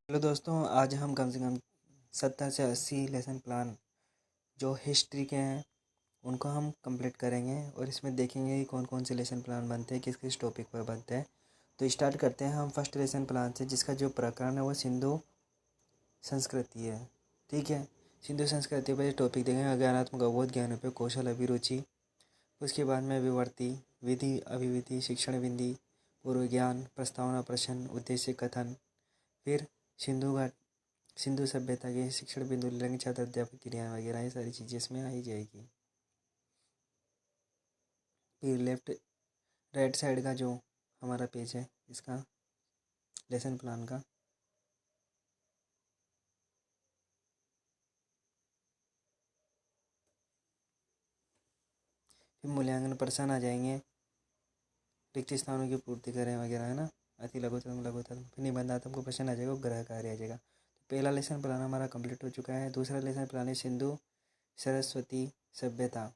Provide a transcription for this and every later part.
Hello दोस्तों, आज हम कम से कम 70 से 80 लेसन प्लान जो हिस्ट्री के हैं उनको हम कंप्लीट करेंगे और इसमें देखेंगे कि कौन कौन से लेसन प्लान बनते हैं, किस किस टॉपिक पर बनते हैं। तो स्टार्ट करते हैं हम फर्स्ट लेसन प्लान से, जिसका जो प्रकरण है वो सिंधु संस्कृति है। ठीक है, सिंधु संस्कृति पर टॉपिक देखेंगे। ज्ञानात्मक अवबोध, ज्ञान पे कौशल, अभिरुचि। उसके बाद में विवर्ती, विधि, अभिविधि, शिक्षण बिंदी, पूर्व ज्ञान, प्रस्तावना, प्रश्न, उद्देश्य कथन। फिर सिंधु घाट, सिंधु सभ्यता के शिक्षण बिंदु ले लेंगे, छात्र अध्यापक क्रियाएं वगैरह, ये सारी चीज़ें इसमें आई जाएगी। फिर लेफ्ट राइट साइड का जो हमारा पेज है इसका लेसन प्लान का, फिर मूल्यांकन प्रश्न आ जाएंगे, रिक्त स्थानों की पूर्ति करें वगैरह, है ना। अति लघुतम लघुतम, फिर निबंधात्मक को प्रश्न आ जाएगा, ग्रह कार्य आ जाएगा। तो पहला लेसन प्लान हमारा कंप्लीट हो चुका है। दूसरा लेसन प्लान है सिंधु सरस्वती सभ्यता,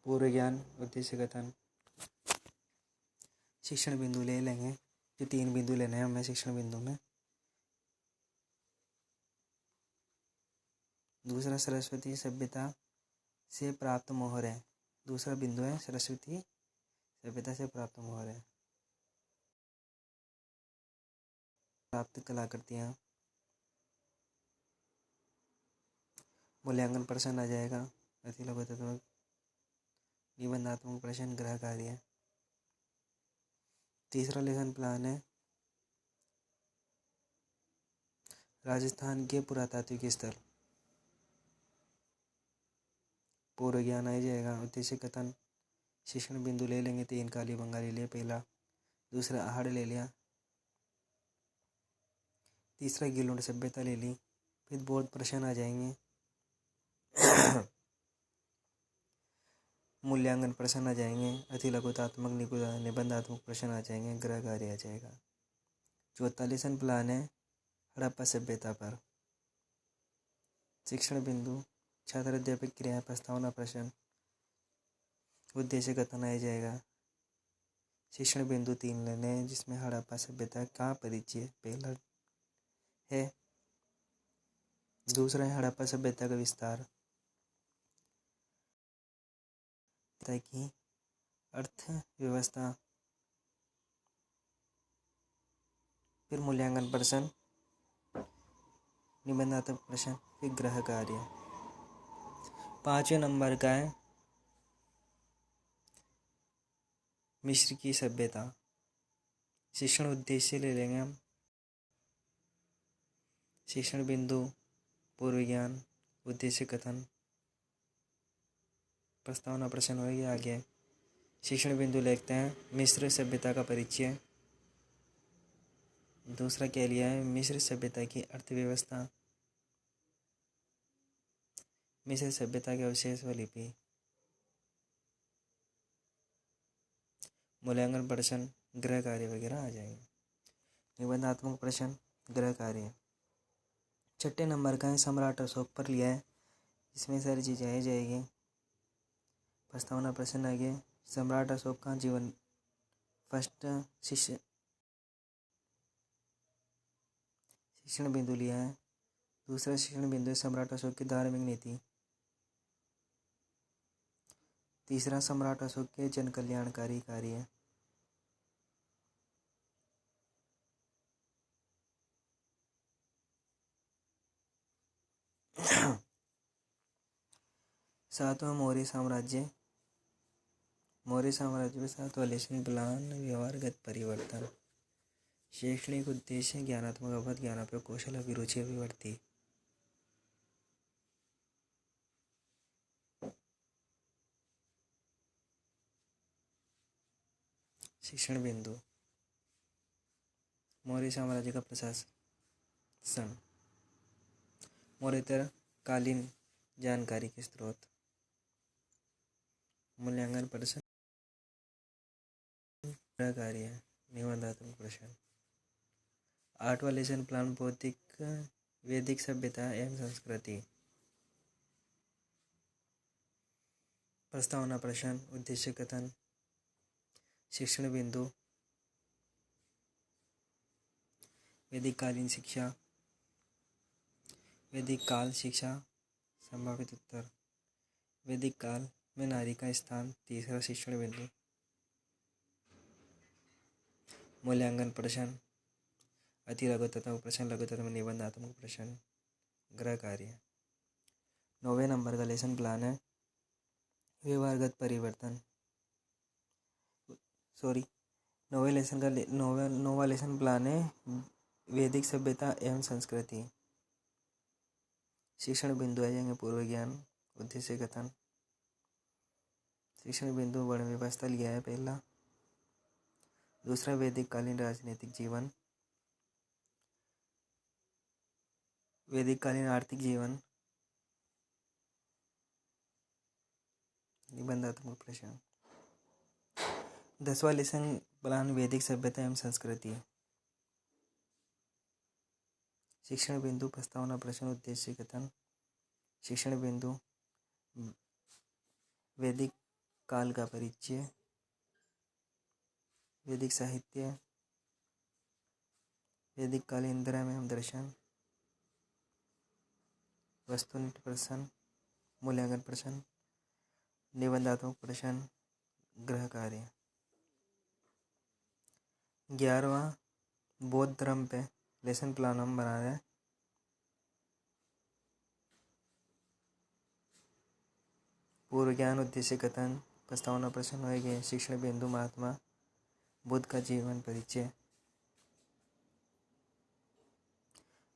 पूर्व ज्ञान, उद्देश्य कथन। शिक्षण बिंदु ले लेंगे, जो 3 बिंदु लेने हैं हमें शिक्षण बिंदु में। दूसरा सरस्वती सभ्यता से प्राप्त मोहर है, दूसरा बिंदु है सरस्वती सभ्यता से प्राप्त मोहर है। प्राप्त कलाकृतियाँ, मूल्यांकन प्रश्न आ जाएगा, अति लघुत्तम, निबंधात्मक प्रश्न, ग्रह कार्य। तीसरा लेसन प्लान है राजस्थान के पुरातात्विक स्थल, पूर्व ज्ञान आ जाएगा, उद्देश्य कथन। शिक्षण बिंदु ले लेंगे, 3 कालीबंगा ले लिया पहला, दूसरा आहड़ ले लिया, तीसरा गिलोड सभ्यता ले ली। फिर बहुत प्रश्न आ जाएंगे मूल्यांकन प्रश्न आ जाएंगे, अति लघुतात्मक, निबंधात्मक प्रश्न आ जाएंगे, ग्रह कार्य आ जाएगा। चौथा लेसन प्लान है हड़प्पा सभ्यता पर, शिक्षण बिंदु, छात्र अध्यापक क्रिया, प्रस्तावना, प्रश्न, उद्देश्य कथन आ जाएगा। शिक्षण बिंदु 3 लेने हैं, जिसमें हड़प्पा सभ्यता का परिचय पहला है, दूसरा है हड़प्पा सभ्यता का विस्तार, ताकि अर्थव्यवस्था, फिर मूल्यांकन प्रश्न, निबंधात्मक प्रश्न, फिर ग्रह कार्य। 5वें नंबर का है मिस्र की सभ्यता। शिक्षण उद्देश्य ले लेंगे हम, शिक्षण बिंदु, पूर्व ज्ञान, उद्देश्य कथन, प्रस्तावना प्रश्न हो गया आगे। शिक्षण बिंदु लिखते हैं मिस्र सभ्यता का परिचय, दूसरा क्या लिया है, मिस्र सभ्यता की अर्थव्यवस्था, मिस्र सभ्यता के अवशेष व लिपि, मूल्यांकन प्रश्न, ग्रह कार्य वगैरह आ जाएंगे। निबंधात्मक प्रश्न, ग्रह कार्य। 6ठे नंबर का है सम्राट अशोक पर लिया है, इसमें सारी चीज़ें आ जाएगी। प्रस्तावना प्रश्न आगे, सम्राट अशोक का जीवन, फर्स्ट शिक्षण बिंदु लिया है, दूसरा शिक्षण बिंदु है सम्राट अशोक की धार्मिक नीति, तीसरा सम्राट अशोक के जन कल्याणकारी कार्य, सातवां मौर्य साम्राज्य, मौर्य साम्राज्य में सातवां लेसन प्लान व्यवहारगत परिवर्तन, शैक्षणिक उद्देश्य, ज्ञानात्मक अवबोध, ज्ञानात्मक कौशल, अभिरुचि, अभिवर्ती। शिक्षण बिंदु, मौर्य साम्राज्य का प्रशासन, मौर्यतर कालीन जानकारी के स्रोत, मूल्यांकन प्रश्न, कार्य, निबंधात्मक प्रश्न। 8वां लेसन प्लान बौद्धिक वैदिक सभ्यता एवं संस्कृति, प्रस्तावना प्रश्न, उद्देश्य कथन, शिक्षण बिंदु, वैदिक कालीन शिक्षा, वैदिक काल शिक्षा। संभावित उत्तर, वैदिक काल में नारी का स्थान। तीसरा शिक्षण बिंदु। मूल्यांकन प्रश्न, अति लघुत्तम प्रश्न, लघुत्तम निबंधात्मक प्रश्न, गृह कार्य। 9वें नंबर का लेसन प्लान है व्यवहारगत परिवर्तन। नौवा लेसन प्लान है वैदिक सभ्यता एवं संस्कृति। शिक्षण बिंदु आ जाएंगे पूर्व ज्ञान, उद्देश्य कथन। शिक्षण बिंदु वर्ण व्यवस्था लिया है पहला। दूसरा वैदिक कालीन राजनीतिक जीवन, वैदिक कालीन आर्थिक जीवन, निबंधात्मक प्रश्न। 10वां लेसन प्लान वैदिक सभ्यता एवं संस्कृति। शिक्षण बिंदु प्रस्तावना प्रश्न, उद्देश्य कथन। शिक्षण बिंदु वैदिक काल का परिचय, वैदिक साहित्य, वैदिक कालीन धर्म एवं दर्शन, वस्तुनिष्ठ प्रश्न, मूल्यांकन प्रश्न, निबंधात्मक प्रश्न, गृह कार्य। 11वां बौद्ध धर्म पे लेसन प्लान हम बना रहे हैं। पूर्व ज्ञान, उद्देश्य कथन, प्रस्तावना प्रश्न होएंगे। शिक्षण बिंदु महात्मा बुद्ध का जीवन परिचय।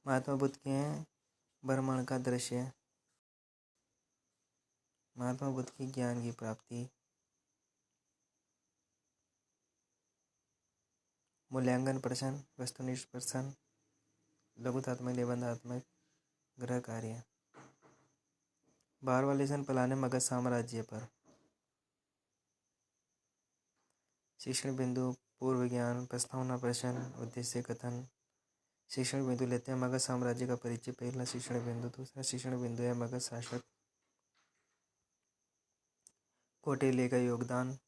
महात्मा बुद्ध के हैं ब्रह्मांड का दृश्य, महात्मा बुद्ध की ज्ञान की प्राप्ति। मूल्यांकन प्रश्न, वस्तुनिष्ठ प्रश्न, लघुत्तम निबंधात्मक, गृह कार्य। 12वां लेसन प्लान है मगध साम्राज्य पर। शिक्षण बिंदु पूर्व ज्ञान, प्रस्तावना प्रश्न, उद्देश्य कथन। शिक्षण बिंदु लेते हैं मगध साम्राज्य का परिचय, पहला शिक्षण बिंदु। दूसरा शिक्षण बिंदु है मगध शासक कौटिल्य का योगदान।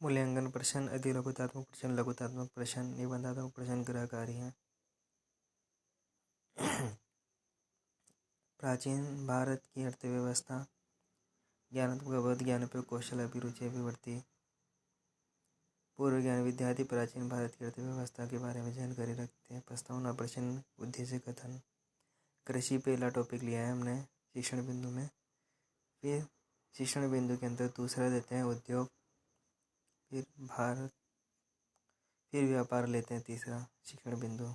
मूल्यांकन प्रश्न, अति लघुत्तम प्रश्न, लघुत्तम प्रश्न, निबंधात्मक प्रश्न, गृह कार्य। प्राचीन भारत की अर्थव्यवस्था, ज्ञानात्मक अवध, ज्ञान पर कौशल, अभिरुचि, अभिवृद्धि। पूर्व ज्ञान विद्यार्थी प्राचीन भारत की अर्थव्यवस्था के बारे में जानकारी रखते हैं। प्रस्तावना प्रश्न, उद्देश्य कथन। कृषि पहला टॉपिक लिया है हमने शिक्षण बिंदु में। फिर शिक्षण बिंदु के अंदर दूसरा देते हैं उद्योग, फिर भारत, फिर व्यापार लेते हैं तीसरा शिक्षण बिंदु।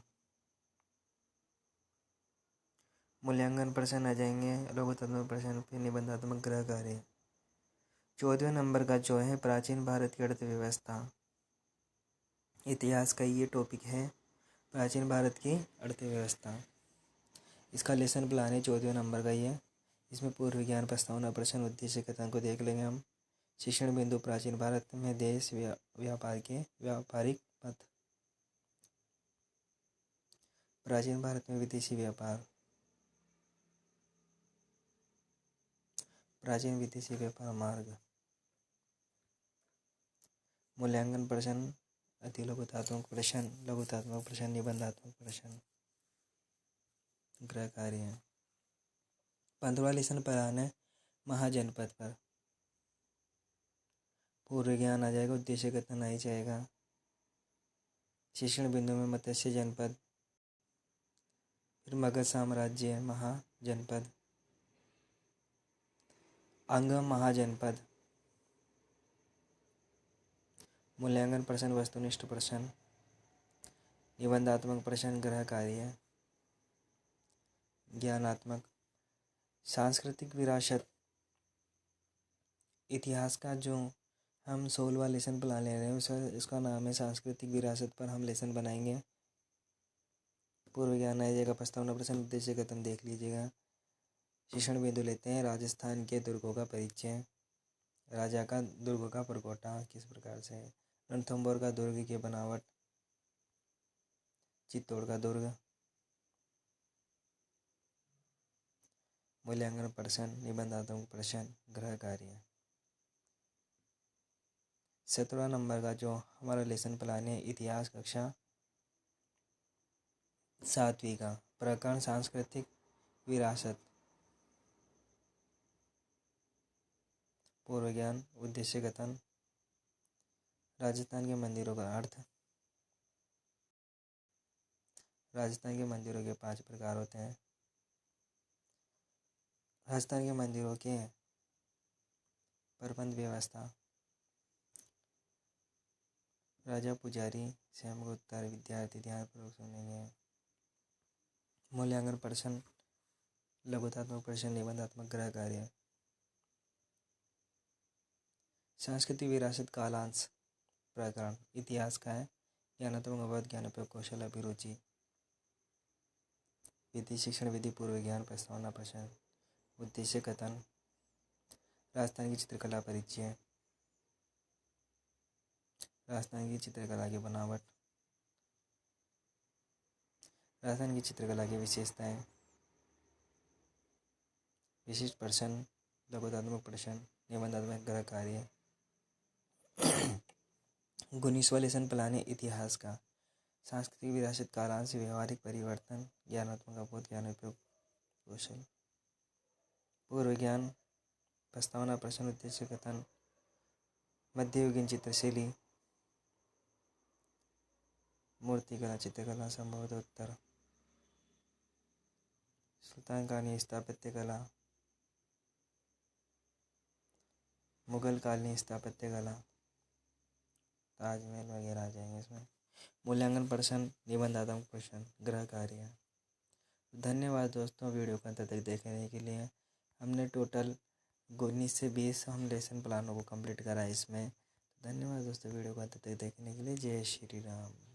मूल्यांकन प्रश्न आ जाएंगे, लघुत्तम प्रश्न, फिर निबंधात्मक, गृह कार्य। 14वें नंबर का जो है प्राचीन भारत की अर्थव्यवस्था, इतिहास का ये टॉपिक है प्राचीन भारत की अर्थव्यवस्था। इसका लेसन प्लान है 14वें नंबर का ये। इसमें पूर्व ज्ञान, प्रस्तावना प्रश्न, उद्देश्य कथन को देख लेंगे हम। शिक्षण बिंदु प्राचीन भारत में देश व्यापार के व्यापारिक पथ, प्राचीन भारत में विदेशी व्यापार, प्राचीन विदेशी व्यापार मार्ग। मूल्यांकन प्रश्न, अति लघुत्तम प्रश्न, लघुत्तम प्रश्न, निबंधात्मक प्रश्न, गृह कार्य। 15वां लेसन प्लान है महाजनपद पर। पूर्व ज्ञान आ जाएगा, उद्देश्य कथन आ ही जाएगा। शिक्षण बिंदु में मत्स्य जनपद, फिर मगध साम्राज्य महाजनपद, अंग महाजनपद। मूल्यांकन प्रश्न, वस्तुनिष्ठ प्रश्न, निबंधात्मक प्रश्न, गृह कार्य। ज्ञानात्मक, सांस्कृतिक विरासत। इतिहास का जो हम 16वां लेसन प्लान ले रहे हैं उसका नाम है सांस्कृतिक विरासत पर हम लेसन बनाएंगे। पूर्व ज्ञान आ जाएगा, प्रस्तावना प्रश्न, उद्देश्य कथन देख लीजिएगा। शिक्षण बिंदु लेते हैं राजस्थान के दुर्गों का परिचय, राजा का दुर्ग का परकोटा किस प्रकार से है, रणथंभौर का दुर्ग की बनावट, चित्तौड़ का दुर्ग। मूल्यांकन प्रश्न, निबंधात्मक प्रश्न, गृह कार्य। 17वां नंबर का जो हमारा लेसन प्लान है इतिहास कक्षा सातवीं का प्रकरण सांस्कृतिक विरासत, पूर्व ज्ञान, उद्देश्य कथन, राजस्थान के मंदिरों का अर्थ। राजस्थान के मंदिरों के 5 प्रकार होते हैं। राजस्थान के मंदिरों के प्रबंध व्यवस्था, राजा पुजारी, उत्तर, विद्यार्थी ध्यानपूर्वक सुनेंगे। मूल्यांकन प्रश्न, लघुतात्मक प्रश्न, निबंधात्मक गृह कार्य। सांस्कृतिक विरासत कालांश प्रकरण इतिहास का है। ज्ञानात्मक अवध, ज्ञान उपयोग, कौशल, अभिरुचि। विधि शिक्षण विधि, पूर्व ज्ञान, प्रस्तावना प्रश्न, उद्देश्य कथन, राजस्थान की चित्रकला परिचय, राजस्थान की चित्रकला की बनावट, राजस्थान की चित्रकला की विशेषताएं, विशिष्ट प्रश्न, लघुतात्मक प्रश्न, निबंधात्मक गृह कार्य। गुणिस्वा लेसन प्लान इतिहास का, सांस्कृतिक विरासत कालांश, व्यवहारिक परिवर्तन, ज्ञानात्मक अवबोध, ज्ञान उपयोग, कौशल। पूर्व ज्ञान, प्रस्तावना प्रश्न, उद्देश्य कथन, मध्ययुगीन चित्रशैली, मूर्तिकला, चित्रकला, संभवतः उत्तर, सुल्तान कालीन स्थापत्य कला, मुगल कालीन स्थापत्य कला, ताजमहल वगैरह आ जाएंगे इसमें। मूल्यांकन प्रश्न, निबंधात्मक प्रश्न, गृह कार्य। धन्यवाद दोस्तों वीडियो को अंत तक देखने के लिए। हमने टोटल 19 से 20 हम लेसन प्लानों को कंप्लीट करा है इसमें। धन्यवाद दोस्तों वीडियो को अंत तक देखने के लिए। जय श्री राम।